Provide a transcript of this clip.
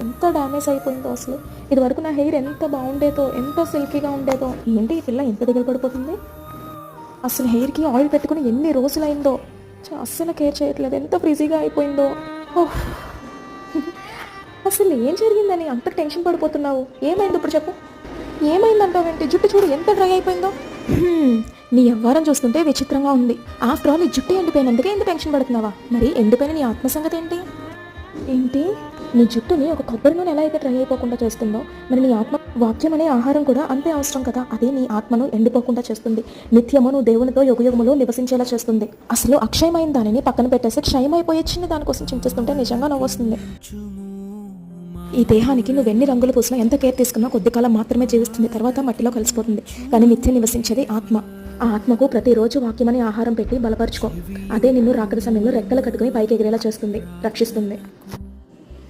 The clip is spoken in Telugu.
ఎంత డ్యామేజ్ అయిపోయిందో అసలు. ఇది వరకు నా హెయిర్ ఎంత బాగుండేదో, ఎంత సిల్కీగా ఉండేదో. ఏంటి ఈ పిల్ల ఎంత దగ్గర పడిపోతుంది? అసలు హెయిర్కి ఆయిల్ పెట్టుకుని ఎన్ని రోజులైందో. అస్సలు కేర్ చేయట్లేదు, ఎంత ఫ్రిజీగా అయిపోయిందో. ఓహ్, అసలు ఏం జరిగిందని అంత టెన్షన్ పడిపోతున్నావు? ఏమైంది ఇప్పుడు చెప్పు? ఏమైందంటావేంటి? జుట్టు చూడు ఎంత డ్రై అయిపోయిందో. నీ వ్యవహారం చూస్తుంటే విచిత్రంగా ఉంది. ఆఫ్టర్ ఆల్ నీ జుట్టు ఎండిపోయినందుకే ఎంత టెన్షన్ పడుతున్నావా? మరి ఎండిపోయిన నీ ఆత్మ సంగతి ఏంటి? ఏంటి? నీ జుట్టుని ఒక కొబ్బరి నూనె ఎలా అయితే డ్రై అయిపోకుండా చేస్తుందో, మరి నీ ఆత్మ వాక్యం అనే ఆహారం కూడా అంతే అవసరం కదా. అదే నీ ఆత్మను ఎండిపోకుండా చేస్తుంది. నిత్యము నువ్వు దేవునితో యుగయుగములు నివసించేలా చేస్తుంది. అసలు అక్షయమైన దానిని పక్కన పెట్టేసి క్షయమైపోయే చిన్న దానికోసం చింతిస్తుంటే నిజంగా నవ్వు వస్తుంది. ఈ దేహానికి నువ్వు ఎన్ని రంగులు పూసినా, ఎంత కేర్ తీసుకున్నా కొద్ది కాలం మాత్రమే జీవిస్తుంది, తర్వాత మట్టిలో కలిసిపోతుంది. కానీ నిత్యం నివసించేది ఆత్మ. ఆ ఆత్మకు ప్రతిరోజు వాక్యమని ఆహారం పెట్టి బలపరుచుకో. అదే నిన్ను రాకడ సమయంలో రెక్కలు కట్టుకుని పైకి ఎగిరేలా చేస్తుంది, రక్షిస్తుంది.